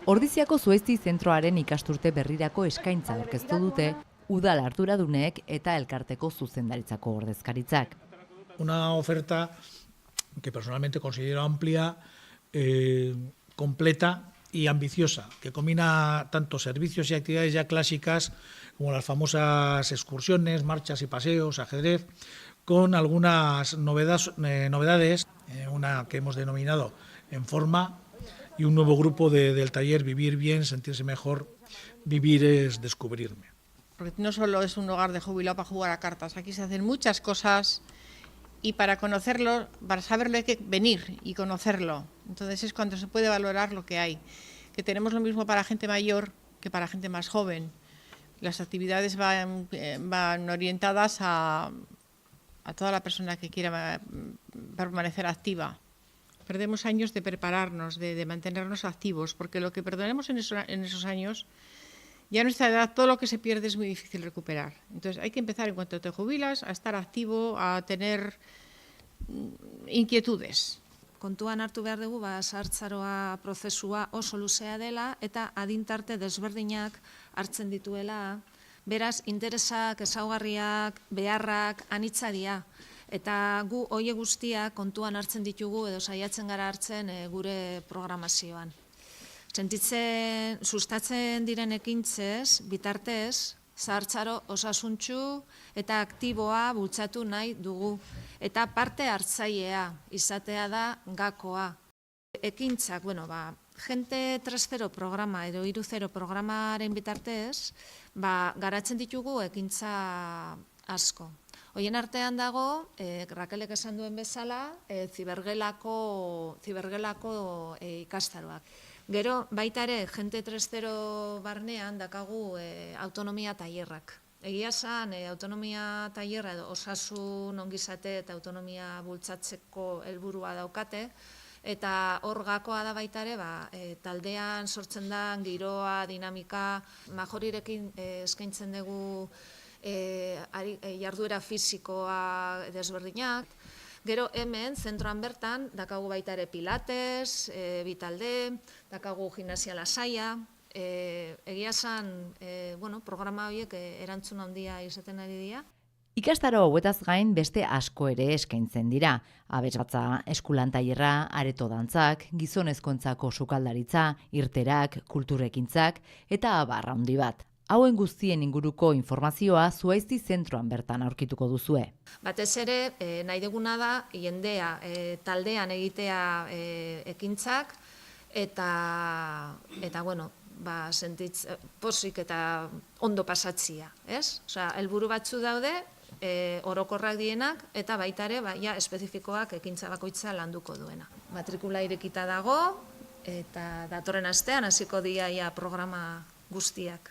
Ordiziako Zuhaizti zentroaren ikasturte berrirako eskaintza aurkeztu dute udal arduradunek eta elkarteko zuzendaritzako ordezkaritzak. Una oferta que personalmente considero amplia, completa y ambiciosa, que combina tanto servicios y actividades ya clásicas como las famosas excursiones, marchas y paseos, ajedrez, con algunas novedades, una que hemos denominado En Forma y un nuevo grupo del taller Vivir Bien, Sentirse Mejor, Vivir es Descubrirme. Porque no solo es un hogar de jubilado para jugar a cartas, aquí se hacen muchas cosas y para conocerlo, para saberlo hay que venir y conocerlo. Entonces es cuando se puede valorar lo que hay. Que tenemos lo mismo para gente mayor que para gente más joven. Las actividades van orientadas a toda la persona que quiera permanecer activa. Perdemos años de prepararnos, de mantenernos activos, porque lo que perdonemos en esos años, ya a nuestra edad todo lo que se pierde es muy difícil recuperar. Entonces hay que empezar en cuanto te jubilas a estar activo, a tener inquietudes. Kontuan hartu behar dugu, zahartzaroa prozesua oso luzea dela eta adintarte desberdinak hartzen dituela. Beraz, interesak, ezaugarriak, beharrak, anitza dira. Eta gu hoe guztiak kontuan hartzen ditugu edo saiatzen gara hartzen gure programazioan. Sustatzen diren ekintzez, bitartez, zahartzaro osasuntsu eta aktiboa bultzatu nahi dugu. Eta parte hartzailea izatea da gakoa. Ekintzak, Gente 3.0 programa edo 3.0 programaren bitartez, garatzen ditugu ekintza asko. Horien artean dago, Rakelek esan duen bezala, zibergelako ikastaroak. Gero, baita ere, Gente 3.0 barnean dakagu autonomia tailerrak. Egia esan, autonomia tailerra edo osasun ongizate eta autonomia bultzatzeko helburua daukate, eta hor gakoa da baita ere, taldean sortzen da giroa, dinamika, Majorirekin eskaintzen dugu jarduera fisikoa desberdinak. Gero hemen, zentroan bertan, dakagu baita ere pilates, bitalde, dakagu gimnasia lasaia. Egia esan, programa horiek erantzun handia izaten ari dira. Ikastaro hauetaz gain beste asko ere eskaintzen dira. Abesbatza, eskulan tailerra, areto dantzak, gizonezkoentzako sukaldaritza, irterak, kulturekintzak eta abar handi bat. Hauen guztien inguruko informazioa Zuhaizti zentroan bertan aurkituko duzue. Batez ere, nahi duguna da, jendea taldean egitea ekintzak, eta pozik eta ondo pasatzia, ez? Osea, helburu batzu daude, orokorrak dienak, eta baita ere, espezifikoak ekintza bakoitza landuko duena. Matrikula irekita dago, eta datorren astean hasiko dira programa guztiak.